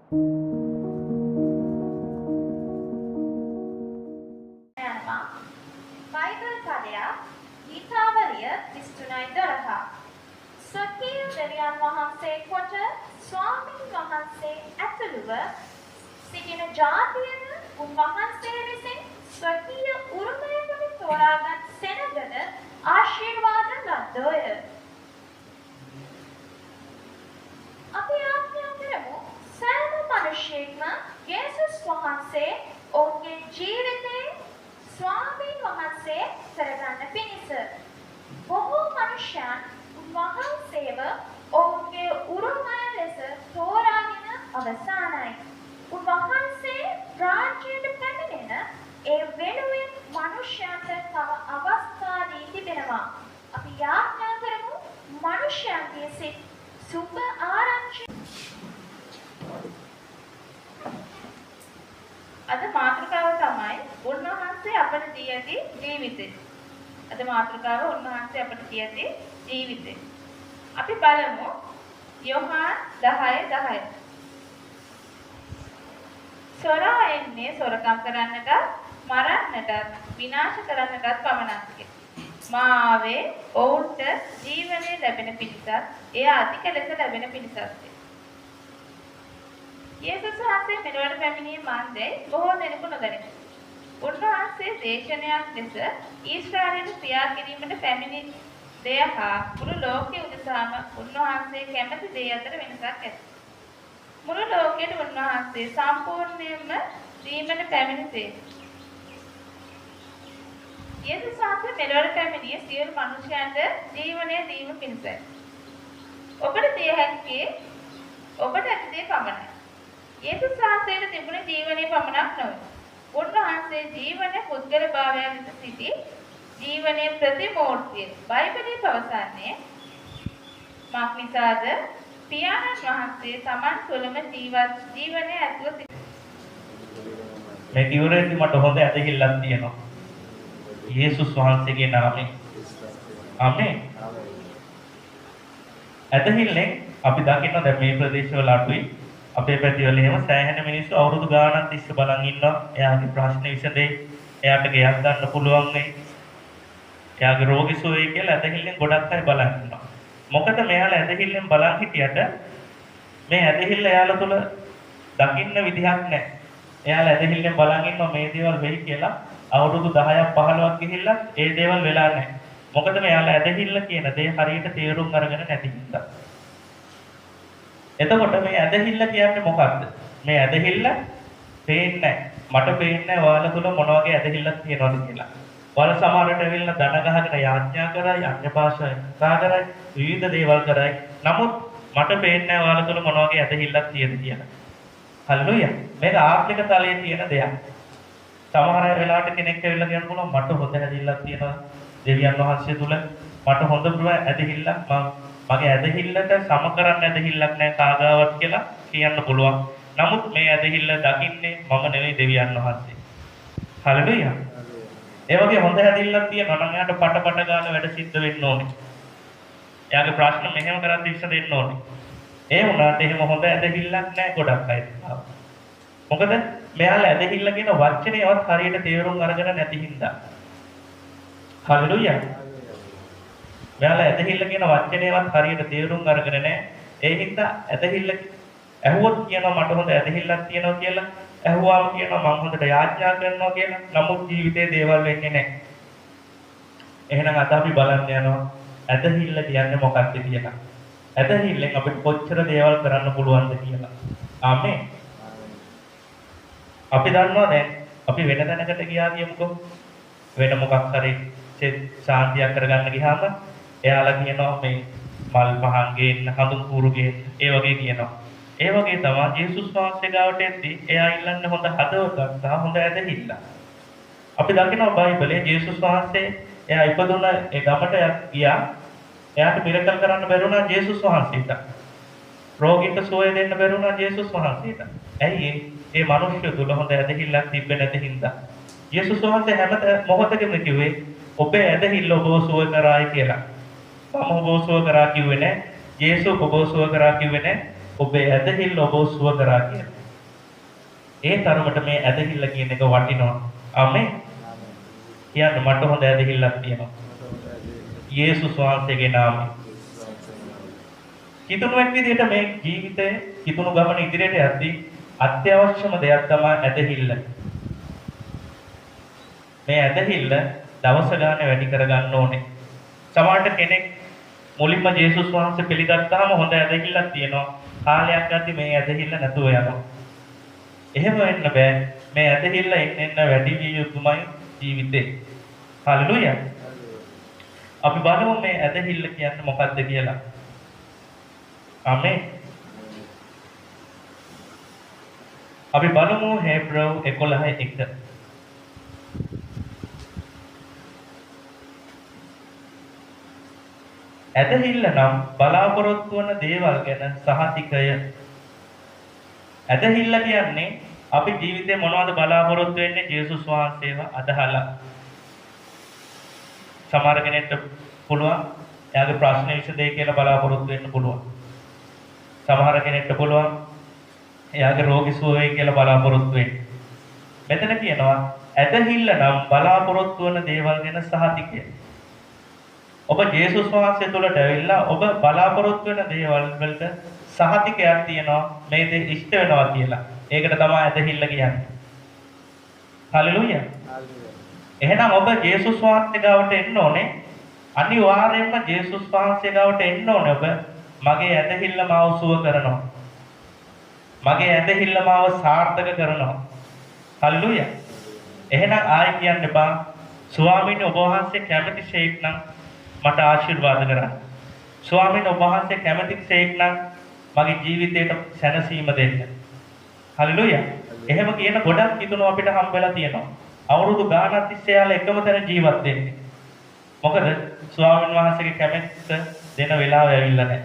යනවා බයිබල් පදයක් ගීතාවලිය 23:12 ස්වකීය දෙවියන් වහන්සේ කොට ස්වාමීන් වහන්සේ ඇතුළුව සිටින ජාතියන උන්වහන්සේ විසින් ස්වකීය උරුමයකට තෝරාගත් සෙනගද ආශිර්වාද ලද්දෝය. අපි ආඥා කරමු සෑම මිනිසෙක්ම යේසුස් වහන්සේ ඔවුන්ගේ ජීවිතේ ස්වාමීන් වහන්සේ කරගන්න පිණිස බොහෝ මනුෂ්‍යයන් උන්වහන්සේව ඔවුන්ගේ උරුමය ලෙස තෝරාගෙන අවසానයි. උන්වහන්සේ රාජ්‍යයට පැමිණෙන ඒ වෙනුවෙන් මනුෂ්‍යයන්ට තව අවස්ථා දී තිබෙනවා. අපි යාඥා කරමු මනුෂ්‍යයන්ගේ සිත් සුබ ආරංචි. අද මාතෘකාව තමයි උන්වහන්සේ අපට දී ඇති ජීවිතේ. අද මාතෘකාව උන්වහන්සේ අපට දී ඇති ජීවිතේ. අපි බලමු යෝහාන් 10:10. සොරා එන්නේ සොරකම් කරන්නට, මරන්නට, විනාශ කරන්නට පමණක්ය. මා ආවේ ඔවුන්ට ජීවනය ලැබෙන පිණිසත්, එය අධික ලෙස ලැබෙන පිණිසත්ය. යේසුස් වහන්සේ මෙලොවට පැමිණියේ මන්දේ බොහෝ දෙනෙකු නොදනිති. උන්වහන්සේ දේශනයක් ලෙස ඊශ්‍රායලයට ක්‍රියා කිරීමට පැමිණි දෙය හා මුළු ලෝකයේ උදෙසාම උන්වහන්සේ කැමැති දේ අතර වෙනසක් ඇත. මුළු ලෝකයට උන්වහන්සේ සම්පූර්ණයෙන්ම දීමට පැමිණිසේ. යේසුස් වහන්සේ මෙලොවට පැමිණියේ සියලු මනුෂ්‍යයන්ට ජීවනය දීම පිණිසයි. ඔබට දිය හැකි ඔබට ඇති දේ පමණයි. යේසුස් වහන්සේට තිබුණ ජීවනයේ පමණක් නොවේ. උන්වහන්සේ ජීවන පුද්ගල භාවයන් ලෙස සිටි ජීවනයේ ප්‍රතිමූර්තිය. බයිබලයේ පවසන්නේ මක් නිසාද පියාණන් වහන්සේ තමන් තුළම ජීවනය ඇතුව සිටි. මේ කිවරේදී මට හොඳ ඇදහිල්ලක් තියෙනවා. යේසුස් වහන්සේගේ නාමයෙන්. ආමේන්. ඇදහිල්ලෙන් අපි දකින්න දැන් මේ ප්‍රදේශවල අඩුයි. අපේ පැතිවල එහෙම සෑහෙන මිනිස්සු අවුරුදු ගාණක් තිස්සේ බලන් ඉන්නවා. එයාගේ ප්‍රශ්න විසඳෙයි. එයාට ගෙයක් ගන්න පුළුවන් වෙයි. එයාගේ රෝගී සුවය කියලා ඇදහිල්ලෙන් ගොඩක් අය බලන් ඉන්නවා. මොකද මෙයාලා ඇදහිල්ලෙන් බලන් හිටියට මේ ඇදහිල්ල එයාලා තුල දකින්න විදිහක් නැහැ. එයාලා ඇදහිල්ලෙන් බලන් ඉන්නවා මේ දේවල් වෙයි කියලා. අවුරුදු 10ක් 15ක් ගිහිල්ලා ඒ දේවල් වෙලා නැහැ. මොකද මෙයාලා ඇදහිල්ල කියන දේ හරියට තේරුම් අරගෙන නැති නිසා. එතකොට මේ ඇදහිල්ල කියන්නේ මොකක්ද? මේ ඇදහිල්ල පේන්නේ මට පේන්නේ ඔයාලා තුල මොන වගේ ඇදහිල්ලක් තියෙනවද කියලා. ඔයාලා සමහරට ඇවිල්ලා දන ගහගෙන යාඥා කරයි, අන්‍ය භාෂාවෙන් කතා කරයි, විවිධ දේවල් කරයි. නමුත් මට පේන්නේ ඔයාලා තුල මොන වගේ ඇදහිල්ලක් තියෙද කියලා. හල්ලුයා. මේක ආත්මික තලයේ තියෙන දෙයක්. සමහර වෙලාවට කෙනෙක් ඇවිල්ලා කියන්න පුළුවන් මට හොඳ ඇදහිල්ලක් තියෙනවා දෙවියන් වහන්සේ තුල. මට හොඳ ඇදහිල්ලක් මගේ ඇදහිල්ලට සම කරන්න ඇදහිල්ලක් නැහැ කාගාවත් කියලා කියන්න පුළුවන්. නමුත් මේ ඇදහිල්ල දකින්නේ මම නෙවෙයි දෙවියන් වහන්සේ. හල්ලුයා. ඒ වගේ හොඳ ඇදහිල්ලක් තියෙනවා නම් එයාට පට ගාලා වැඩ සිද්ධ වෙන්න ඕනේ. එයාගේ ප්‍රශ්න මෙහෙම කරද්දි විසඳෙන්න ඕනේ. ඒ වුණාට එහෙම හොඳ ඇදහිල්ලක් නැහැ ගොඩක් අය. මොකද මෙයාලා ඇදහිල්ල කියන වචනේවත් හරියට තේරුම් අරගෙන නැති හින්දා. හල්ලුයා. මෙයාලා ඇදහිල්ල කියන වචනේවත් හරියට තේරුම් අරගෙන නැහැ. ඒ හින්දා ඇදහිල්ල ඇහුවොත් කියනවා මට හොඳ ඇදහිල්ලක් තියෙනවා කියලා. ඇහුවාම කියනවා මම හොඳට යාඥා කරනවා කියලා. නමුත් ජීවිතේ දේවල් වෙන්නේ නැහැ. එහෙනම් අද අපි බලන්න යනවා ඇදහිල්ල කියන්නේ මොකක්ද කියලා. ඇදහිල්ලෙන් අපිට කොච්චර දේවල් කරන්න පුළුවන්ද කියලා. ආමේන්. අපි දන්නවා දැන් අපි වෙන තැනකට ගියා කියමුකෝ. වෙන මොකක් හරි ශාන්තියක් කරගන්න ගියාම එයාලා කියනවා මේ මල් පහන් ගේන්න, හඳුන් කූරු ගේන්න, ඒ වගේ කියනවා. ඒ වගේ තමයි යේසුස් වහන්සේ ගාවට එද්දී එයා ඉල්ලන්නේ හොඳ හදවතක් සහ හොඳ ඇදහිල්ලක්. අපි දකිනවා බයිබලයේ යේසුස් වහන්සේ එයා ඉපදුන ඒ ගමට ගියා. එයාට මිරකල් කරන්න බැරුණා යේසුස් වහන්සේට. රෝගීන්ට සුවය දෙන්න බැරුණා යේසුස් වහන්සේට. ඇයි ඒ මිනිස්සු තුල හොඳ ඇදහිල්ලක් තිබෙන්නේ නැති හින්දා. යේසුස් වහන්සේ හැම මොහොතකම කිව්වේ ඔබේ ඇදහිල්ල ඔබව සුව කරායි කියලා. මම ඔබව සුව කරා කිව්වේ නැහැ. යේසුස් ඔබව සුව කරා කිව්වේ නැහැ. ඔබේ ඇදහිල්ල ඔබව සුව කරා කියලා. ඒ තරමට මේ ඇදහිල්ල කියන එක වටිනවා. ආමේන්. කියන්න මට හොඳ ඇදහිල්ලක් තියෙනවා. යේසුස් වහන්සේගේ නාමයෙන්. කිතුණුවක් විදිහට මේ ජීවිතේ කිතුණු ගමන ඉදිරියට යද්දී අත්‍යවශ්‍යම දෙයක් තමයි ඇදහිල්ල. මේ ඇදහිල්ල දවස ගානේ වැඩි කරගන්න ඕනේ. සමහරට කෙනෙක් මුලින්ම යේසුස් වහන්සේ පිළිගත්තාම හොඳ ඇදහිල්ලක් තියෙනවා. කාලයක් යද්දී මේ ඇදහිල්ල නැතුව යනවා. එහෙම වෙන්න බෑ. මේ ඇදහිල්ල එන්න වැඩි විය යුතුමයි ජීවිතේ. හල්ලුයා. අපි බලමු මේ ඇදහිල්ල කියන්නේ මොකක්ද කියලා. ආමේන්. අපි බලමු හේබ්‍රව් 11:1. ඇදහිල්ල නම් බලාපොරොත්තු වන දේවල් ගැන සහතිකය. ඇදහිල්ල කියන්නේ අපි ජීවිතේ මොනවද බලාපොරොත්තු වෙන්නේ? යේසුස් වහන්සේව අදහලා. සමහර කෙනෙක්ට පුළුවන් එයාගේ ප්‍රශ්න විසඳේ කියලා බලාපොරොත්තු වෙන්න පුළුවන්. සමහර කෙනෙක්ට පුළුවන් එයාගේ රෝගී සුව වෙයි කියලා බලාපොරොත්තු වෙන්න. මෙතන කියනවා ඇදහිල්ල නම් බලාපොරොත්තු වන දේවල් ගැන සහතිකය. ඔබ යේසුස් වහන්සේ තුළට ඇවිල්ලා ඔබ බලාපොරොත්තු වෙන දේවල් වලට සහතිකයක් තියෙනවා මේ දේ ඉෂ්ට වෙනවා කියලා. ඒකට තමයි ඇදහිල්ල කියන්නේ. හලෙලූයා. එහෙනම් ඔබ යේසුස් වහන්සේ ගාවට එන්න ඕනේ. අනිවාර්යයෙන්ම යේසුස් වහන්සේ ගාවට එන්න ඕනේ ඔබ. මගේ ඇදහිල්ල මාව සුව කරනවා. මගේ ඇදහිල්ල මාව සාර්ථක කරනවා. හලෙලූයා. එහෙනම් ආයි කියන්න එපා. ස්වාමීන් වහන්සේ කැමතිසේක් නම් මට ආශිර්වාද කරන්න. ස්වාමීන් වහන්සේ කැමතිසේක් නම් මගේ ජීවිතයට සැනසීම දෙන්න. හලෙලූයා. එහෙම කියන ගොඩක් කිතුණු අපිට හම්බෙලා තියෙනවා. අවුරුදු ගානක් තිස්සේ යාලා එකම තැන ජීවත් වෙන්නේ. මොකද ස්වාමීන් වහන්සේගේ කැමැත්ත දෙන වෙලාව ඇවිල්ලා නැහැ.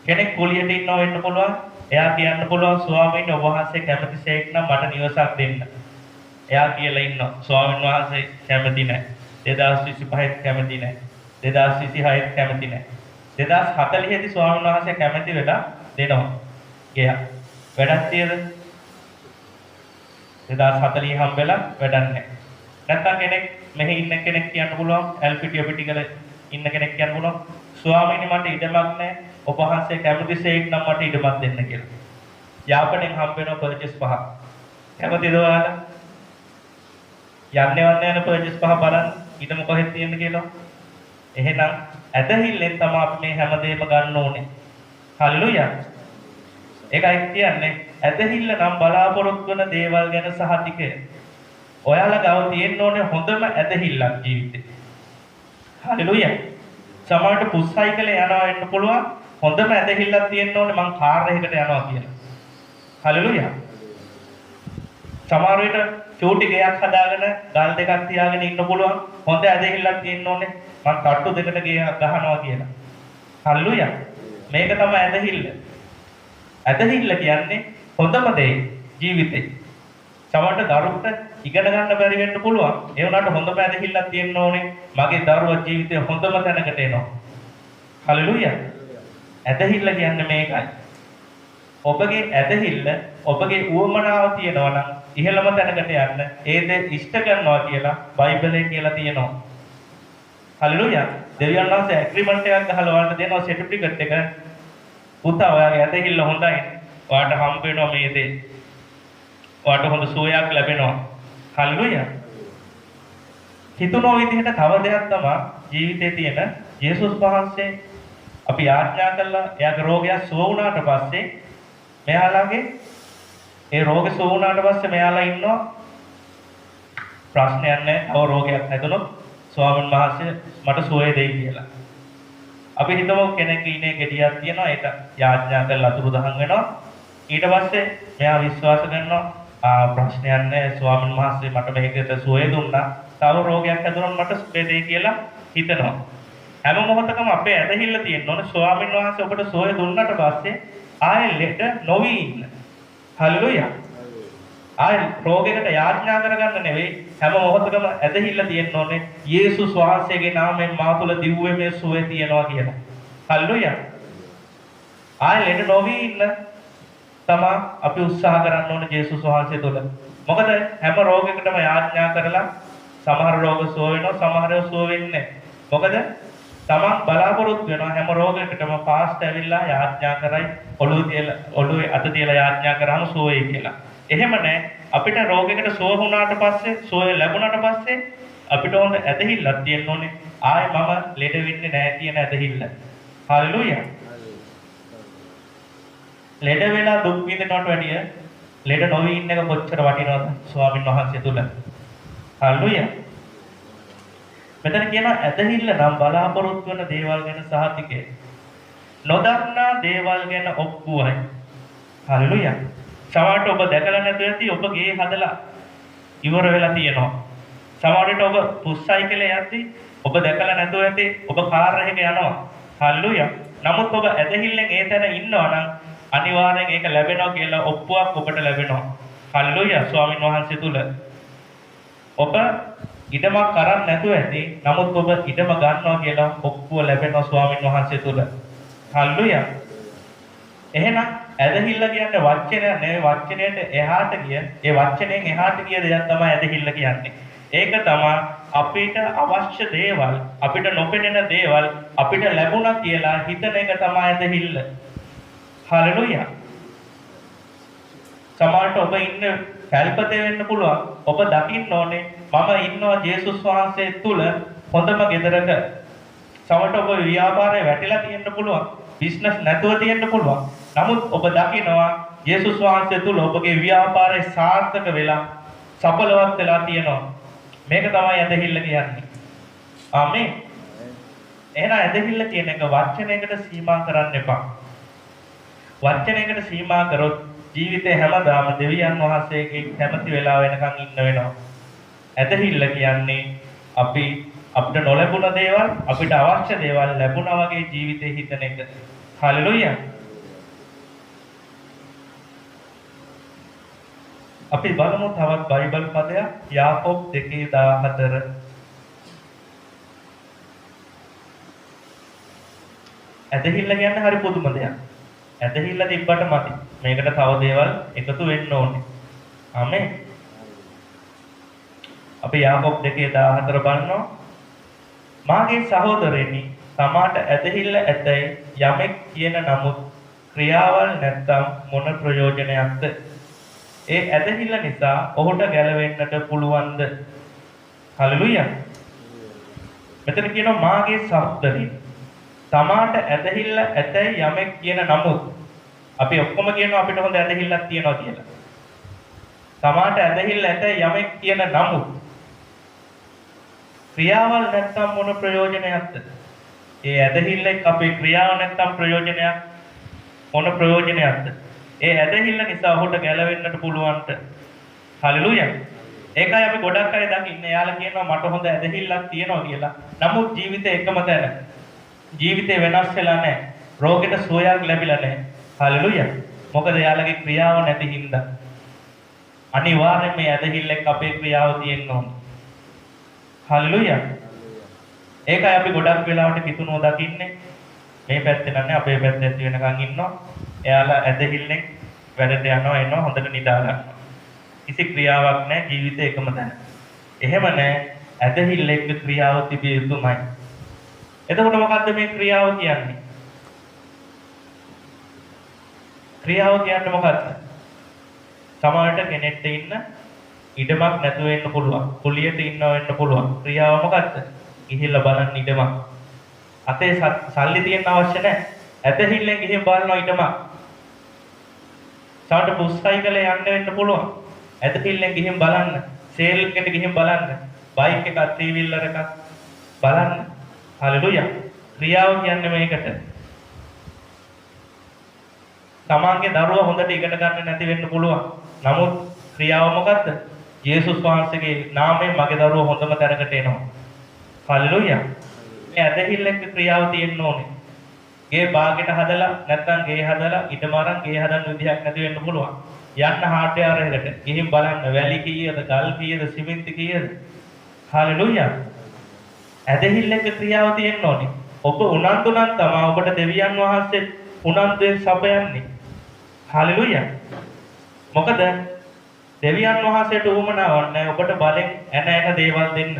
කෙනෙක් කුලියට ඉන්නව වෙන්න පුළුවන්. එයා කියන්න පුළුවන් ස්වාමීන් වහන්සේ කැමතිසේක් නම් මට නිවසක් දෙන්න. එයා කියලා ඉන්නවා ස්වාමීන් වහන්සේ කැමති නැහැ. 2025 කැමති නැහැ. 2026 කැමති නැහැ. 2040 දී ස්වාමීන් වහන්සේ කැමති වෙලා දෙනවා. ගියා. වැඩක් තියද? 2040 හම්බෙලා වැඩක් නැහැ. නැත්නම් කෙනෙක් මෙහි ඉන්න කෙනෙක් කියන්න පුළුවන් එල්පිටිය පිටිකල ඉන්න කෙනෙක් කියන්න පුළුවන් ස්වාමීනි මට ඉඩමක් නැහැ. ඔබ වහන්සේ කැමතිසේක් නම් මට ඉඩමක් දෙන්න කියලා. යාපනයෙන් හම්බ වෙන පර්චේස් 5. කැමතිද ඔයාලා? යන්න පර්චේස් 5 බලන්න ඉඩම කොහෙද තියෙන්නේ කියලා. එහෙනම් ඇදහිල්ලෙන් තමයි අපි මේ හැමදේම ගන්න ඕනේ. හල්ලුයා. ඒකයි කියන්නේ ඇදහිල්ල නම් බලාපොරොත්තු වෙන දේවල් ගැන සහතිකය. ඔයාලා ගාව තියෙන්න ඕනේ හොඳම ඇදහිල්ලක් ජීවිතේ. හල්ලුයා. සමහරට පුස් සයිකලේ යනවා වෙන්න පුළුවන් හොඳම ඇදහිල්ලක් තියෙන්න ඕනේ මං කාර් එකකට යනවා කියලා. හල්ලුයා. සමහර විට චූටි ගයක් හදාගෙන ගල් දෙකක් තියාගෙන ඉන්න පුළුවන් හොඳ ඇදහිල්ලක් තියෙන්න ඕනේ මං කට්ටු දෙකට ගහනවා කියලා. හල්ලුයා. මේක තමයි ඇදහිල්ල. ඇදහිල්ල කියන්නේ හොඳම දේ ජීවිතේ. සමහරට දරුවට ඉගෙන ගන්න බැරි වෙන්න පුළුවන්. ඒ වුණාට හොඳම ඇදහිල්ලක් තියෙන්න ඕනේ. මගේ දරුවා ජීවිතේ හොඳම තැනකට එනවා. හලෙලූයා. ඇදහිල්ල කියන්නේ මේකයි. ඔබගේ ඇදහිල්ල ඔබගේ උවමනාව තියෙනවා නම් ඉහළම තැනකට යන්න ඒ දේ ඉෂ්ට කරනවා කියලා බයිබලයේ කියලා තියෙනවා. හලෙලූයා. දෙවියන් වහන්සේ ඇග්‍රීමන්ට් එකක් ගහලා ඔයාලට දෙනවා සර්ටිෆිකට් එක. පුතා ඔයාගේ ඇදහිල්ල හොඳයි. ඔයාට හම්බ වෙනවා මේ දේ. ඔයාට හොඳ සුවයක් ලැබෙනවා. හල්ලුයා. හිතුනෝ විදිහට තව දෙයක් තමයි ජීවිතේ තියෙන යේසුස් වහන්සේ අපි ආඥා කළා එයාගේ රෝගය සුව වුණාට පස්සේ මෙයාලගේ ඒ රෝගේ සුව වුණාට පස්සේ මෙයාලා ඉන්නවා ප්‍රශ්නයක් නැහැ. තව රෝගයක් නැතුනොත් ස්වාමීන් වහන්සේ මට සුවය දෙයි කියලා. අපි හිතමු කෙනෙක් ඉන්නේ ගෙඩියක් තියෙනවා ඒක යාඥා කරලා අතුරුදහන් වෙනවා. ඊට පස්සේ මෙයා විශ්වාස කරනවා ප්‍රශ්නයක් නැහැ ස්වාමීන් වහන්සේ මට මේකට සුවය දුන්නා. තව රෝගයක් හැදුනොත් මට සුවය දෙයි කියලා හිතනවා. හැම මොහොතකම අපේ ඇදහිල්ල තියෙන්න ඕනේ ස්වාමීන් වහන්සේ ඔබට සුවය දුන්නාට පස්සේ ආයෙ ලෙඩ නොවි ඉන්න. හල්ලුයා. ආයෙ රෝගයකට යාඥා කරගන්න නෙවෙයි හැම මොහොතකම ඇදහිල්ල තියෙන්න ඕනේ යේසුස් වහන්සේගේ නාමයෙන් මා තුළ දිව්වේ මේ සුවය තියනවා කියලා. හල්ලුයා. ආයෙ ලෙඩ නොවි ඉන්න තමයි අපි උත්සාහ කරන්න ඕනේ ජේසුස් වහන්සේ තුළ. මොකද හැම රෝගයකටම යාඥා කරලා සමහර රෝග සුව වෙනවා, සමහර ඒවා සුව වෙන්නේ නැහැ. මොකද තමන් බලාපොරොත්තු වෙනවා හැම රෝගයකටම පාස්ට් ඇවිල්ලා යාඥා කරයි ඔළුවේ අත තියලා යාඥා කරාම සුව වෙයි කියලා. එහෙම නැහැ. අපිට රෝගයකට සුව වුණාට පස්සේ, සුව ලැබුණාට පස්සේ අපිට ඕන ඇදහිල්ලක් තියෙන්න ඕනේ. ආයේ මම ලෙඩ වෙන්නේ නැහැ කියන ඇදහිල්ල. හල්ලුයා. ලෙඩ වෙලා දුක් විඳිනවට වැඩිය ලෙඩ නොවි ඉන්න එක කොච්චර වටිනවද ස්වාමීන් වහන්සේ තුල. හල්ලුයා. මෙතන කියනවා ඇදහිල්ල නම් බලාපොරොත්තු වෙන දේවල් ගැන සහතිකය. නොදන්නා දේවල් ගැන ඔප්පුවයි. හල්ලුයා. සමහරට ඔබ දැකලා නැතුව ඇති ඔබ ගේ හදලා ඉවර වෙලා තියෙනවා. සමහරට ඔබ පුස්සයිකලේ යද්දී ඔබ දැකලා නැතුව ඇති ඔබ කාර් එකක යනවා. හල්ලුයා. නමුත් ඔබ ඇදහිල්ලෙන් ඒ තැන ඉන්නවා නම් අනිවාර්යෙන් ඒක ලැබෙනවා කියලා ඔප්පුවක් ඔබට ලැබෙනවා. හල්ලුයා ස්වාමින් වහන්සේ තුල. ඔබ ඉඩමක් කරන් නැතුව ඇති. නමුත් ඔබ ඉඩම ගන්නවා කියලා ඔප්පුව ලැබෙනවා ස්වාමින් වහන්සේ තුල. හල්ලුයා. එහෙනම් ඇදහිල්ල කියන්නේ වචනය නෙවෙයි වචනයට එහාට ගිය ඒ වචනයෙන් එහාට ගිය දෙයක් තමයි ඇදහිල්ල කියන්නේ. ඒක තමයි අපිට අවශ්‍ය දේවල් අපිට නොපෙනෙන දේවල් අපිට ලැබුණා කියලා හිතන එක තමයි ඇදහිල්ල. හල්ලුයා. සමහරට ඔබ ඉන්න කල්පතේ වෙන්න පුළුවන්. ඔබ දකින්න ඕනේ මම ඉන්නවා ජේසුස් වහන්සේ තුල හොඳම ගෙදරක. සමහරට ඔබ ව්‍යාපාරේ වැටිලා තියෙන්න පුළුවන්. බිස්නස් නැතුව තියෙන්න පුළුවන්. නමුත් ඔබ දකිනවා ජේසුස් වහන්සේ තුල ඔබගේ ව්‍යාපාරේ සාර්ථක වෙලා සඵලවත් වෙලා තියෙනවා. මේක තමයි ඇදහිල්ල කියන්නේ. ආමේන්. එහෙනම් ඇදහිල්ල කියන එක වචනයකට සීමා කරන්න එපා. වචනයකට සීමා කරොත් ජීවිතේ හැමදාම දෙවියන් වහන්සේගේ කැමති වෙලාව වෙනකන් ඉන්න වෙනවා. ඇදහිල්ල කියන්නේ අපිට නොලැබුණ දේවල් අපිට අවශ්‍ය දේවල් ලැබුණා වගේ ජීවිතේ හිතන එක. හල්ලුයා. අපි බලමු තවත් බයිබල් පදයක් යාකෝබ් 2:14. ඇදහිල්ල කියන්නේ හරි පුදුම දෙයක්. ඇදහිල්ල තිබ්බට මදි. මේකට තව දේවල් එකතු වෙන්න ඕනේ. ආමේන්. අපි යාකෝබ් 2:14 බලනවා. මාගේ සහෝදරයනි, තමාට ඇදහිල්ල ඇතැයි යමෙක් කියන නමුත් ක්‍රියාවල් නැත්නම් මොන ප්‍රයෝජනයක්ද? ඒ ඇදහිල්ල නිසා ඔහුට ගැලවෙන්නට පුළුවන්ද? හල්ලුයා. මෙතන කියනවා මාගේ සහෝදරයනි, තමාට ඇදහිල්ල ඇතැයි යමෙක් කියන නමුත් අපි ඔක්කොම කියනවා අපිට හොඳ ඇදහිල්ලක් තියෙනවා කියලා. තමාට ඇදහිල්ල ඇතැයි යමෙක් කියන නමුත් ක්‍රියාවල් නැත්තම් මොන ප්‍රයෝජනයක්ද? ඒ ඇදහිල්ලෙන් අපේ ක්‍රියාව නැත්තම් ප්‍රයෝජනයක් මොන ප්‍රයෝජනයක්ද? ඒ ඇදහිල්ල නිසා ඔහුට ගැලවෙන්නට පුළුවන්ට. හල්ලුයා. ඒකයි අපි ගොඩක් අය දකින්නේ. එයාලා කියනවා මට හොඳ ඇදහිල්ලක් තියෙනවා කියලා. නමුත් ජීවිතේ එකම තැන. ජීවිතේ වෙනස් වෙලා නැහැ. රෝගෙට සුවයක් ලැබිලා නැහැ. හල්ලුයා. මොකද එයාලගේ ක්‍රියාව නැති හින්දා. අනිවාර්යයෙන් මේ ඇදහිල්ලෙන් අපේ ක්‍රියාව තියෙන්න ඕනේ. හල්ලුයා. ඒකයි අපි ගොඩක් වෙලාවට කිතුනෝ දකින්නේ. මේ පැත්තේ නැන්නේ අපේ පැත්තේ ඇති වෙනකන් ඉන්නවා. එයාලා ඇදහිල්ලෙන් වැඩට යනවා එනවා හොඳට නිදා ගන්නවා. කිසි ක්‍රියාවක් නැහැ ජීවිතේ එකම තැන. එහෙම නැහැ. ඇදහිල්ලෙක ක්‍රියාව තිබිය යුතුමයි. එතකොට මොකද්ද මේ ක්‍රියාව කියන්නේ? ක්‍රියාව කියන්නේ මොකද්ද? සමහරට කෙනෙක්ට ඉන්න ඉඩමක් නැතුව වෙන්න පුළුවන්. කුලියට ඉන්නව වෙන්න පුළුවන්. ක්‍රියාව මොකද්ද? ගිහිල්ලා බලන්න ඉඩමක්. අතේ සල්ලි තියෙන්න අවශ්‍ය නැහැ. ඇදහිල්ලෙන් ගිහින් බලනවා ඉඩමක්. සමහරට පුස්තයිකලේ යන්න වෙන්න පුළුවන්. ඇදහිල්ලෙන් ගිහින් බලන්න. සේල් එකට ගිහින් බලන්න. බයික් එකක්, ත්‍රී වීලර් එකක් බලන්න. හල්ලුයා. ක්‍රියාව කියන්නේ මේකට. තමන්ගේ දරුවා හොඳට ඉගෙන ගන්න නැති වෙන්න පුළුවන්. නමුත් ක්‍රියාව මොකද්ද? ජේසුස් වහන්සේගේ නාමයෙන් මගේ දරුවා හොඳම තැනකට එනවා. හල්ලුයා. මේ ඇදහිල්ලක ක්‍රියාව තියෙන්න ඕනේ. ගේ බාගෙට හදලා නැත්නම් ගේ හදලා ඊටම අරන් ගේ හදන්න විදිහක් නැති වෙන්න පුළුවන්. යන්න හાર્ඩ්වෙයාර් එකට ගිහින් බලන්න වැලි කීයද, ගල් කීයද, සිමෙන්ති කීයද? හල්ලුයා. ඇදහිල්ලක ක්‍රියාව තියෙන්න ඕනේ. ඔබ උනන්දු නම් තමයි ඔබට දෙවියන් වහන්සේ උනන්දුවෙන් සපයන්නේ. හාලෙලූයා. මොකද දෙවියන් වහන්සේට උවමනාවක් නැහැ ඔබට බලෙන් එන දේවල් දෙන්න.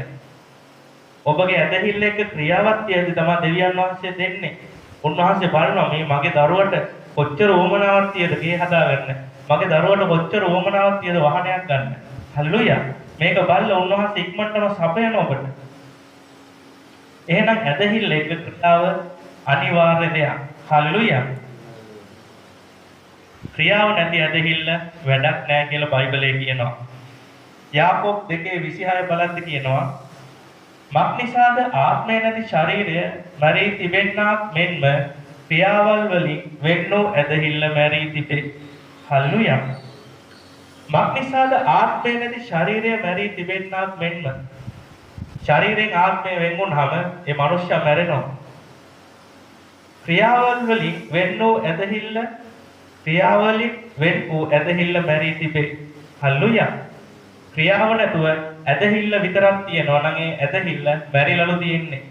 ඔබගේ ඇදහිල්ල එක්ක ක්‍රියාවක් තියදී තමයි දෙවියන් වහන්සේ දෙන්නේ. උන්වහන්සේ බලනවා මේ මගේ දරුවට කොච්චර උවමනාවක් තියද ගේ හදාගන්න. මගේ දරුවට කොච්චර උවමනාවක් තියද වාහනයක් ගන්න. හලෙලූයා. මේක බලලා උන්වහන්සේ ඉක්මනටම සපයන ඔබට. එහෙනම් ඇදහිල්ල එක්ක ක්‍රියාව අනිවාර්ය දෙයක්. හලෙලූයා. ක්‍රියාව නැති ඇදහිල්ල වැඩක් නැහැ කියලා බයිබලයේ කියනවා. යාකෝබ් 2:26 බලද්දි කියනවා මක්නිසාද ආත්මය නැති ශරීරය මරී තිබෙන්නාක් මෙන්ම ක්‍රියාවල් වලින් වෙන්නෝ ඇදහිල්ල මරී තිබේ. හල්ලුයා. මක්නිසාද ආත්මය නැති ශරීරය මරී තිබෙන්නාක් මෙන්ම ශරීරයෙන් ආත්මය වෙන් වුණාම ඒ මනුෂ්‍යයා මැරෙනවා. ක්‍රියාවල් වලින් වෙන්නෝ ඇදහිල්ල ක්‍රියාවලින් වෙන් වූ ඇදහිල්ල මරී තිබේ. හල්ලුයා. ක්‍රියාව නැතුව ඇදහිල්ල විතරක් තියෙනවා නම් ඒ ඇදහිල්ල මැරිලලු තියෙන්නේ.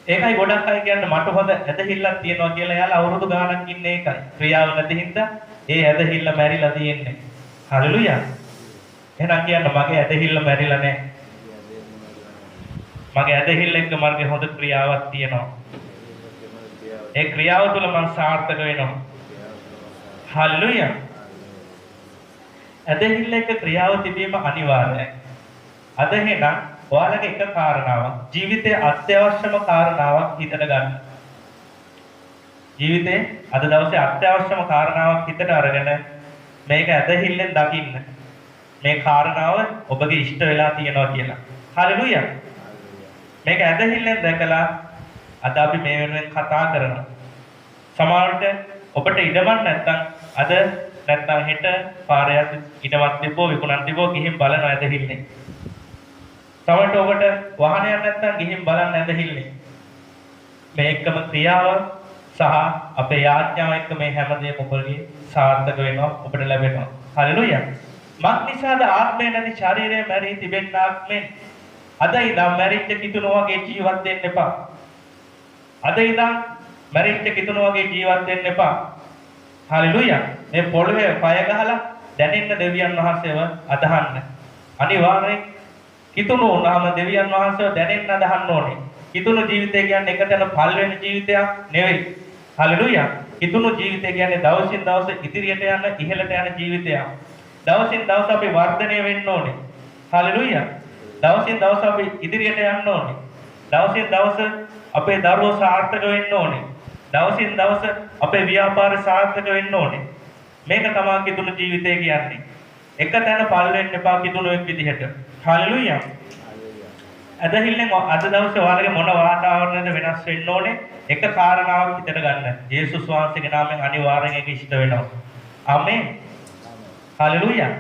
ඒකයි ගොඩක් අය කියන්නේ මට හොඳ ඇදහිල්ලක් තියෙනවා කියලා එයාලා අවුරුදු ගාණක් ඉන්නේ ඒකයි. ක්‍රියාව නැති හින්දා ඒ ඇදහිල්ල මැරිලා තියෙන්නේ. හලෙලුයා. එහෙනම් කියන්න මගේ ඇදහිල්ල මැරිලා නැහැ. මගේ ඇදහිල්ල එක්ක මගේ හොඳ ක්‍රියාවක් තියෙනවා. ඒ ක්‍රියාව තුළ මම සාර්ථක වෙනවා. හලෙලුයා. ඇදහිල්ල එක ක්‍රියාව තිබීම අනිවාර්යයි. අද එහෙනම් ඔයාලගේ එක කාරණාවක් ජීවිතයේ අත්‍යවශ්‍යම කාරණාවක් හිතට ගන්න. ජීවිතේ අද දවසේ අත්‍යවශ්‍යම කාරණාවක් හිතට අරගෙන මේක ඇදහිල්ලෙන් දකින්න. මේ කාරණාව ඔබගේ ඉෂ්ට වෙලා තියෙනවා කියලා. හලෙලුයා. මේක ඇදහිල්ලෙන් දැකලා අද අපි මේ වෙනුවෙන් කතා කරනවා. සමහරවිට ඔබට ඉඩමක් නැත්නම් අද නැත්නම් හෙට පාරයක් ඉඩමක් තිබ්බෝ විකුණන් තිබ්බෝ ගිහින් බලන ඇදහිල්ලේ. සමහරවිට ඔබට වාහනයක් නැත්නම් ගිහින් බලන්න ඇදහිල්ලේ. මේ එකම ක්‍රියාව සහ අපේ යාඥාව එක්ක මේ හැමදේම ඔබගේ සාර්ථක වෙනවා ඔබට ලැබෙනවා. හලෙලුයා. මක්නිසාද ආත්මය නැති ශරීරය මැරී තිබෙන්නාක් මෙන් අද ඉඳන් මැරිච්ච කිතුණු වගේ ජීවත් වෙන්න එපා. අද ඉඳන් මැරිච්ච කිතුණු වගේ ජීවත් වෙන්න එපා. හලෙලුයා. මේ පොළවේ පය ගහලා දැනෙන්න දෙවියන් වහන්සේව අදහන්න. අනිවාර්යෙන් කිතුණු වුණාම දෙවියන් වහන්සේව දැනෙන්න අදහන්න ඕනේ. කිතුණු ජීවිතය කියන්නේ එකතැන පල් වෙන ජීවිතයක් නෙවෙයි. හලෙලුයා. කිතුණු ජීවිතය කියන්නේ දවසින් දවස ඉදිරියට යන ඉහළට යන ජීවිතයක්. දවසින් දවස අපි වර්ධනය වෙන්න ඕනේ. හලෙලුයා. දවසින් දවස අපි ඉදිරියට යන්න ඕනේ. දවසින් දවස අපේ දරුවෝ සාර්ථක වෙන්න ඕනේ. දවසින් දවස අපේ ව්‍යාපාර සාර්ථක වෙන්න ඕනේ. මේක තමයි කිතුණු ජීවිතය කියන්නේ. එක තැන පල් වෙන්න එපා කිතුණුවෙක් විදිහට. හලෙලුයා. ඇදහිල්ලෙන් අද දවසේ ඔයාලගේ මොන වාතාවරණයද වෙනස් වෙන්න ඕනේ? එක කාරණාවක් හිතට ගන්න. යේසුස් වහන්සේගේ නාමයෙන් අනිවාර්යෙන් ඒක ඉෂ්ට වෙනවා. ආමේන්. හලෙලුයා.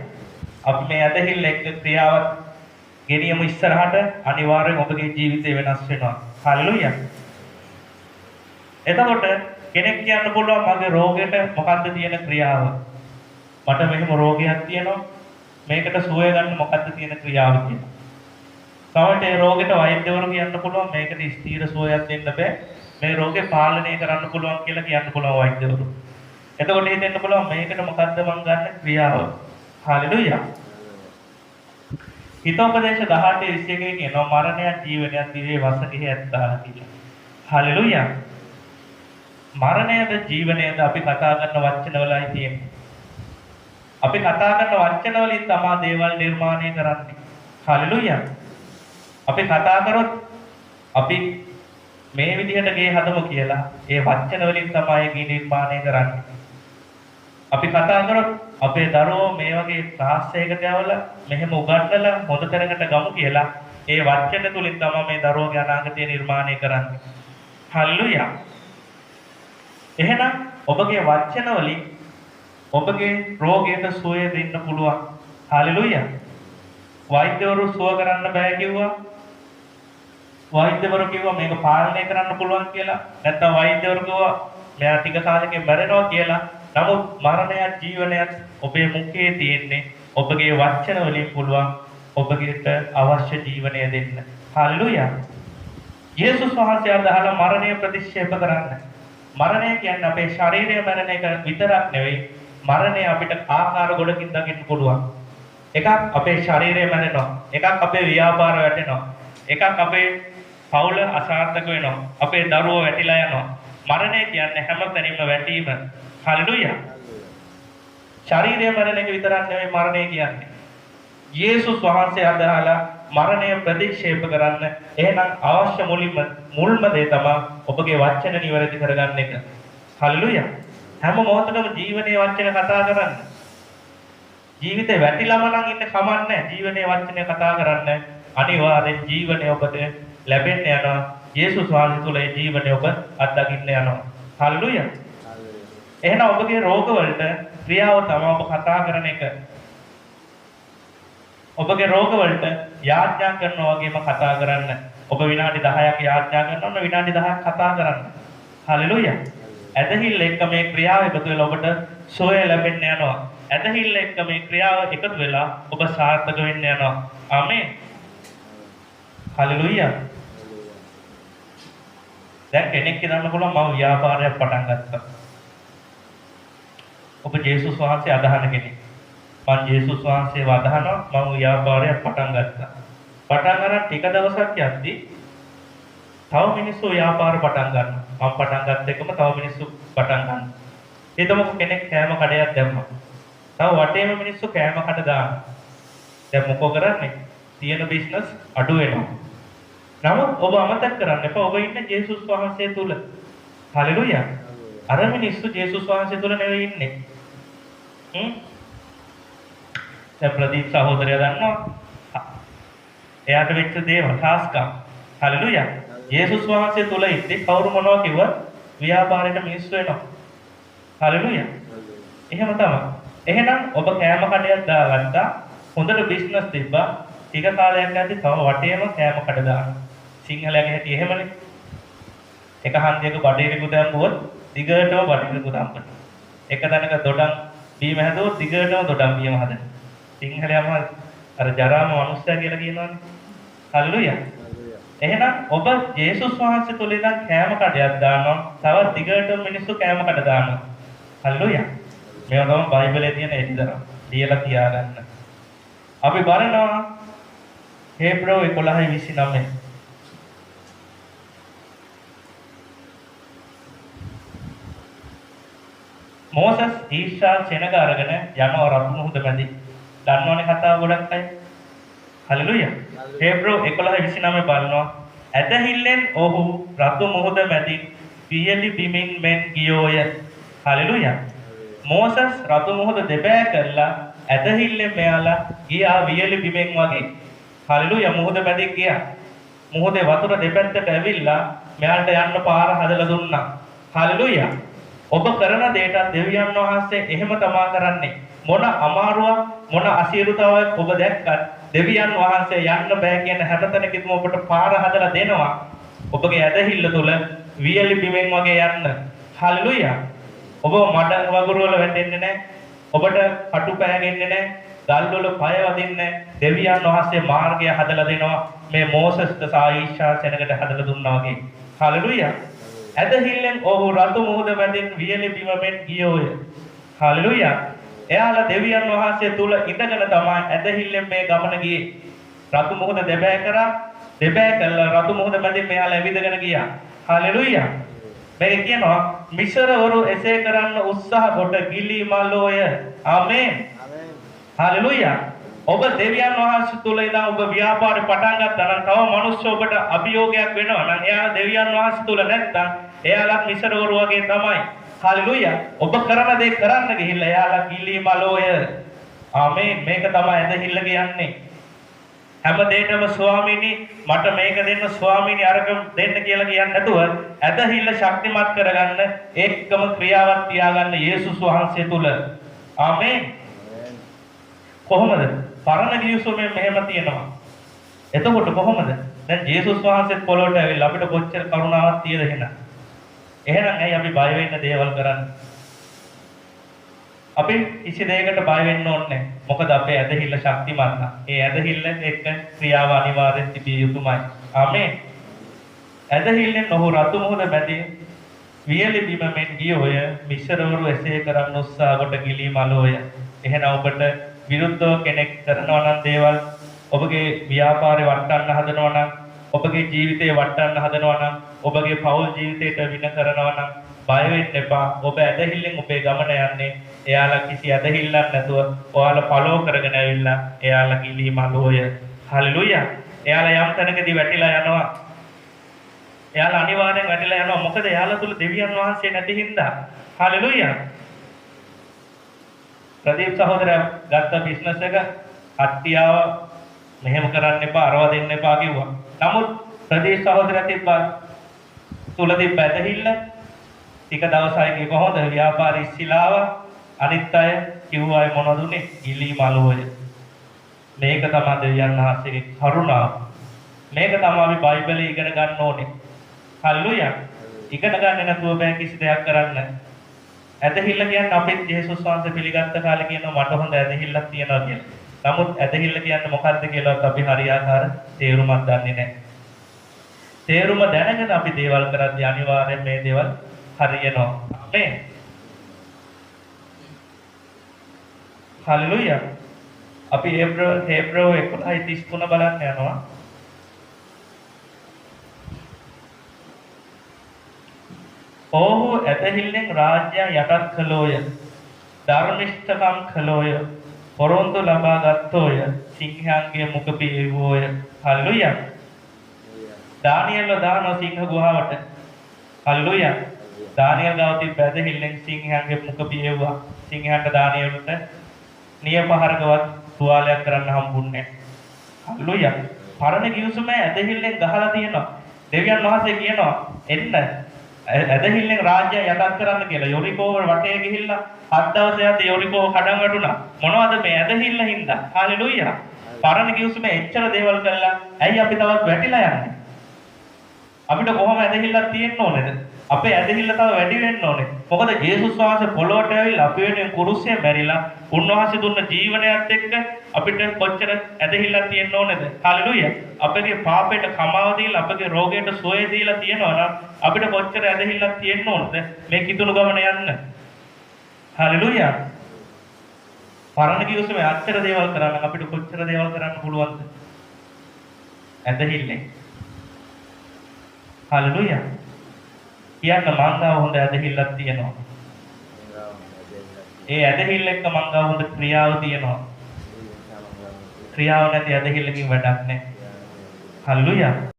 අපි මේ ඇදහිල්ල එක්ක ක්‍රියාවක් ගෙනියමු ඉස්සරහට අනිවාර්යෙන් ඔබගේ ජීවිතය වෙනස් වෙනවා. හලෙලුයා. එතකොට කෙනෙක් කියන්න පුළුවන් මගේ රෝගයට මොකද්ද තියෙන ක්‍රියාව? මට මෙහෙම රෝගයක් තියෙනවා. මේකට සුවය ගන්න මොකද්ද තියෙන ක්‍රියාව කියලා. තවට ඒ රෝගෙට වෛද්‍යවරු කියන්න පුළුවන් මේකට ස්ථීර සුවයක් දෙන්න බෑ. මේ රෝගේ පාලනය කරන්න පුළුවන් කියලා කියන්න පුළුවන් වෛද්‍යවරු. එතකොට හිතෙන්න පුළුවන් මේකට මොකද්ද මං ගන්න ක්‍රියාව? හලෙලුයා. හිතෝපදේශ 18:21 කියනවා මරණය ජීවනය දිවේ වසකෙහි ඇත්තා කියලා. හලෙලුයා. මරණයද ජීවනයද අපි කතා කරන වචනවලයි තියෙන්නේ. අපි කතා කරන වචන වලින් තමයි දේවල් නිර්මාණය කරන්නේ. හලෙලුයා. අපි කතා කරොත් අපි මේ විදිහට ගේ හදමු කියලා ඒ වචන වලින් තමයි ගේ නිර්මාණය කරන්නේ. අපි කතා කරොත් අපේ දරුවෝ මේ වගේ ක්ලාස්යකට යවලා මෙහෙම උගන්වලා හොඳ තැනකට ගමු කියලා ඒ වචන තුලින් තමයි මේ දරුවෝගේ අනාගතය නිර්මාණය කරන්නේ. හලෙලුයා. එහෙනම් ඔබගේ වචන වලින් ඔබගේ රෝගයට සුවය දෙන්න පුළුවන්. හලෙලුයා. වෛද්‍යවරු සුව කරන්න බෑ කිව්වා. වෛද්‍යවරු කිව්වා මේක පාලනය කරන්න පුළුවන් කියලා. නැත්නම් වෛද්‍යවරු කිව්වා මෙයා ටික කාලෙකින් මැරෙනවා කියලා. නමුත් මරණයත් ජීවනයත් ඔබේ මුඛයේ තියෙන්නේ. ඔබගේ වචන වලින් පුළුවන් ඔබට අවශ්‍ය ජීවනය දෙන්න. හලෙලුයා. යේසුස් වහන්සේ අදහලා මරණය ප්‍රතික්ෂේප කරන්න. මරණය කියන්නේ අපේ ශරීරය මරණ එක විතරක් නෙවෙයි. මරණය අපිට ආකාර ගොඩකින් දකින්න පුළුවන්. එකක් අපේ ශරීරය මැරෙනවා. එකක් අපේ ව්‍යාපාර වැටෙනවා. එකක් අපේ පවුල අසාර්ථක වෙනවා. අපේ දරුවෝ වැටිලා යනවා. මරණය කියන්නේ හැමතැනින්ම වැටීම. හල්ලුයා. ශරීරය මරණ එක විතරක් නෙවෙයි මරණය කියන්නේ. යේසුස් වහන්සේ අදහලා මරණය ප්‍රතික්ෂේප කරන්න එහෙනම් අවශ්‍ය මුල්ම දේ තමයි ඔබගේ වචන නිවැරදි කරගන්න එක. හල්ලුයා. හැම මොහොතකම ජීවනයේ වචන කතා කරන්න. ජීවිතේ වැටිලාම නම් ඉන්න කමන්නේ ජීවනයේ වචනේ කතා කරන්න. අනිවාර්යෙන් ජීවනය ඔබට ලැබෙන්න යනවා. යේසුස් වහන්සේ තුල ඒ ජීවනය ඔබ අත්දකින්න යනවා. හල්ලුයා. එහෙනම් ඔබගේ රෝගවලට ක්‍රියාව තමයි ඔබ කතා කරන එක. ඔබගේ රෝගවලට යාඥා කරනවා වගේම කතා කරන්න. ඔබ විනාඩි 10ක් යාඥා කරනවා විනාඩි 10ක් කතා කරන්න. හල්ලුයා. ඇදහිල්ල එක්ක මේ ක්‍රියාව එකතු වෙලා ඔබට සෝය ලැබෙන්න යනවා. ඇදහිල්ල එක්ක මේ ක්‍රියාව එකතු වෙලා ඔබ සාර්ථක වෙන්න යනවා. ආමේන්. හල්ලුයා. දැන් කෙනෙක් කියන්න පුළුවන් මම ව්‍යාපාරයක් පටන් ගත්තා. ඔබ ජේසුස් වහන්සේ අදහන කෙනෙක්. මම ජේසුස් වහන්සේව අදහනවා මම ව්‍යාපාරයක් පටන් ගත්තා. පටන් ගන්න ටික දවසක් යද්දී තව මිනිස්සු ව්‍යාපාර පටන් ගන්නවා. මම පටන් ගත්ත එකම තව මිනිස්සු පටන් ගන්නවා. ඒ තමයි කෙනෙක් කෑම කඩයක් දැම්මා. තව වටේම මිනිස්සු කෑම කඩ දානවා. දැන් මොකෝ කරන්නේ? තියෙන බිස්නස් අඩු වෙනවා. නමුත් ඔබ අමතක කරන්න එපා ඔබ ඉන්නේ ජේසුස් වහන්සේ තුල. හලෙලුයා. අර මිනිස්සු ජේසුස් වහන්සේ තුල නෙවෙයි ඉන්නේ. දැන් ප්‍රදීප් සහෝදරයා දන්නවා. එයාට වෙච්ච දේවල් තාස්කම්. හලෙලුයා. යේසුස් වහන්සේ තුල ඉන්නේ කවුරු මොනවා කිව්වත් ව්‍යාපාරයට මිනිස්සු වෙනවා. හලෙලුයා. එහෙම තමයි. එහෙනම් ඔබ කෑම කඩයක් දාගත්තා. හොඳට බිස්නස් තිබ්බා. ටික කාලයක් යද්දි තව වටේම කෑම කඩ දානවා. සිංහලයේ හැටි එහෙමනේ. එක හන්දියක බඩේරිකු දැම්මුවොත් දිගටම බඩේරිකු දාන්න. එක තැනක දොඩම් බීම හැදුවොත් දිගටම දොඩම් බීම හදන. සිංහලයම අර ජරාම මනුස්සයා කියලා කියනවානේ. හලෙලුයා. එහෙනම් ඔබ ජේසුස් වහන්සේ තුල ඉඳන් කෑම කඩයක් දානවා. තවත් දිගටම මිනිස්සු කෑම කඩ දානවා. හලෙලුයා. මේවා තමයි බයිබලයේ තියෙන එළිදරම්. ලියලා තියාගන්න. අපි බලනවා හේබ්‍රෝ 11:29. මෝසස් ඊශ්‍රායල් සෙනග අරගෙන යනවා රතු මුහුද මැදි. දන්නවනේ කතාව ගොඩක් අය. හලෙලුයා. හේබ්‍රෝ 11:29 බලනවා. ඇදහිල්ලෙන් ඔහු රතු මුහුද මැදි පියලි බිමින් මෙන් ගියෝය. හලෙලුයා. මෝසස් රතු මුහුද දෙබෑ කරලා ඇදහිල්ලෙන් මෙයාලා ගියා වියලි බිමෙන් වගේ. හලෙලුයා. මුහුද මැදින් ගියා. මුහුදේ වතුර දෙපැත්තට ඇවිල්ලා මෙයාලට යන්න පාර හදලා දුන්නා. හලෙලුයා. ඔබ කරන දේට දෙවියන් වහන්සේ එහෙම තමා කරන්නේ. මොන අමාරුවක් මොන අසීරුතාවක් ඔබ දැක්කත් දෙවියන් වහන්සේ යන්න බෑ කියන හැමතැනකදීම ඔබට පාර හදලා දෙනවා. ඔබගේ ඇදහිල්ල තුල වියලි බිමෙන් වගේ යන්න. හලෙලුයා. ඔබ මඩ වගුරු වල වැටෙන්නේ නැහැ. ඔබට කටු පෑගෙන්නේ නැහැ. ගල් වල පය වදින්නේ නැහැ. දෙවියන් වහන්සේ මාර්ගය හදලා දෙනවා. මේ මෝසස්ට සායිෂා සෙනගට හදලා දුන්නා වගේ. හලෙලුයා. ඇදහිල්ලෙන් ඔහු රතු මුහුද මැදින් වියලි බිමෙන් ගියෝය. හලෙලුයා. එයාලා දෙවියන් වහන්සේ තුල ඉඳගෙන තමයි ඇදහිල්ලෙන් මේ ගමන ගියේ. රතු මුහුද දෙබෑ කරා. දෙබෑ කළා රතු මුහුද මැදින් මෙයාලා ඇවිදගෙන ගියා. හලෙලුයා. මේ කියනවා මිසරවරු එසේ කරන්න උත්සාහ කොට ගිලි මලෝය. ආමේන්. ආමේන්. හලෙලුයා. ඔබ දෙවියන් වහන්සේ තුල ඉඳන් ඔබ ව්‍යාපාරේ පටන් ගත්තා නම් තව මිනිස්සු ඔබට අභියෝගයක් වෙනවා නම් එයා දෙවියන් වහන්සේ තුල නැත්තම් එයාලා මිසරවරු වගේ තමයි. හලෙලුයා. ඔබ කරන දේ කරන්න ගිහිල්ලා එයාලා ගිලි මලෝය. ආමේන්. මේක තමයි ඇදහිල්ල කියන්නේ. හැම දෙයකම ස්වාමීනි මට මේක දෙන්න ස්වාමීනි අරක දෙන්න කියලා කියන්නේ නැතුව ඇදහිල්ල ශක්තිමත් කරගන්න ඒකම ක්‍රියාවක් තියාගන්න යේසුස් වහන්සේ තුල. ආමේන්. කොහොමද? පරණ ගිවිසුමේ මෙහෙම තියෙනවා. එතකොට කොහොමද? දැන් යේසුස් වහන්සේත් පොළොවට ඇවිල්ලා අපිට කොච්චර කරුණාවක් තියෙද එහෙනම්. එහෙනම් ඇයි අපි බය වෙන්න දේවල් කරන්නේ? අපි කිසි දෙයකට බය වෙන්න ඕනේ නැහැ. මොකද අපේ ඇදහිල්ල ශක්තිමත් නැහැ. ඒ ඇදහිල්ල එක්ක ක්‍රියාව අනිවාර්යෙන් තිබිය යුතුමයි. ආමේන්. ඇදහිල්ලෙන් ඔහු රතු මුහුද මැදින් වියලි බිම මෙන් ගිය ඔය මිශ්‍රවරු එසේ කරන්න උත්සාහ කොට ගිලී මලෝය. එහෙනම් ඔබට විරුද්ධව කෙනෙක් කරනවා නම් දේවල් ඔබගේ ව්‍යාපාරේ වටන්න හදනවා නම් ඔබගේ ජීවිතේ වටන්න හදනවා නම් ඔබගේ පෞල් ජීවිතයට වින කරනවා නම් බය වෙන්න එපා. ඔබ ඇදහිල්ලෙන් ඔබේ ගමන යන්නේ. එයාලා කිසි ඇදහිල්ලක් නැතුව ඔයාලා ෆලෝ කරගෙන ඇවිල්ලා එයාලා ගිලී මලෝය. හලෙලූයා. එයාලා යම් තැනකදී වැටිලා යනවා. එයාලා අනිවාර්යෙන් වැටිලා යනවා. මොකද එයාලා තුල දෙවියන් වහන්සේ නැති හින්දා. හලෙලූයා. ප්‍රදීප් සහෝදරයා ගත්ත බිස්නස් එක අට්ටියාව මෙහෙම කරන්න එපා, අරව දෙන්න එපා කිව්වා. නමුත් ප්‍රදීප් සහෝදරයා තිබ්බා තුල තිබ්බ ඇදහිල්ල ටික දවසයි කොහොමද ව්‍යාපාරي ඉස්සිලාව අනිත් අය කිව්වායි මොනවද උනේ? ගිලී මලෝය. මේක තමයි දෙවියන් වහන්සේගේ කරුණාව. මේක තමයි අපි බයිබලයේ ඉගෙන ගන්න ඕනේ. හල්ලුයා. ඉගෙන ගන්න නැතුව බෑ කිසි දෙයක් කරන්න. ඇදහිල්ල කියන්නේ අපේ ජේසුස් වහන්සේ පිළිගත්ත කාලේ කියනවා මට හොඳ ඇදහිල්ලක් තියෙනවා කියලා. නමුත් ඇදහිල්ල කියන්නේ මොකක්ද කියලාත් අපි හරියාකාර තේරුමක් දන්නේ නැහැ. තේරුම දැනගෙන අපි දේවල් කරද්දී අනිවාර්යෙන් මේ දේවල් හරියනවා. නේ? හල්ලුයා. අපි හේබ්‍රව 11:33 බලන්න යනවා. ඔහු ඇදහිල්ලෙන් රාජ්‍යය යටත් කළෝය. ධර්මිෂ්ඨකම් කළෝය. පොරොන්දු ලබා ගත්තෝය. සිංහයන්ගේ මුඛ පියවෝය. හල්ලුයා. දානියෙල් දානවා සිංහ ගුහාවට. හල්ලුයා. දානියෙල් ගාව තිබ්බ ඇදහිල්ලෙන් සිංහයන්ගේ මුඛ පියවුවා. සිංහයන්ට දානියෙල්ට නියපහරකවත් තුවාලයක් කරන්න හම්බුන්නේ නැහැ. හල්ලුයා. පරණ කිවිසුමේ ඇදහිල්ලෙන් ගහලා තියෙනවා. දෙවියන් වහන්සේ කියනවා එන්න ඇදහිල්ලෙන් රාජ්‍යය යටත් කරන්න කියලා. යොරිකෝ වටේ ගිහිල්ලා 7 දවසක් යොරිකෝ කඩන් වැටුණා. මොනවද මේ ඇදහිල්ල හින්දා? හalleluya. පරණ කිවිසුමේ එච්චර දේවල් කළා. ඇයි අපි තවත් වැටිලා යන්නේ? අපිට කොහොම ඇදහිල්ලක් තියෙන්න ඕනේද? අපේ ඇදහිල්ල තව වැඩි වෙන්න ඕනේ. මොකද ජේසුස් වහන්සේ පොළොවට ඇවිල්ලා අපි වෙනුවෙන් කුරුසියේ මැරිලා උන්වහන්සේ දුන්න ජීවනයත් එක්ක අපිට කොච්චර ඇදහිල්ලක් තියෙන්න ඕනේද? හalleluya. අපගේ පාපයට කමාව දීලා අපගේ රෝගයට සුවය දීලා තියෙනවා නම් අපිට කොච්චර ඇදහිල්ලක් තියෙන්න ඕනද මේ කිතුණු ගමන යන්න? හalleluya. පරණ කිවිසුමේ අච්චර දේවල් කරන්න අපිට කොච්චර දේවල් කරන්න පුළුවන්ද? ඇදහිල්ලෙන්. හalleluya. කියන්න මංගාව හොඳ ඇදහිල්ලක් තියෙනවා. ඒ ඇදහිල්ල එක්ක මංගාව හොඳ ක්‍රියාව තියෙනවා. ක්‍රියාව නැති ඇදහිල්ලකින් වැඩක් නැහැ. හalleluya.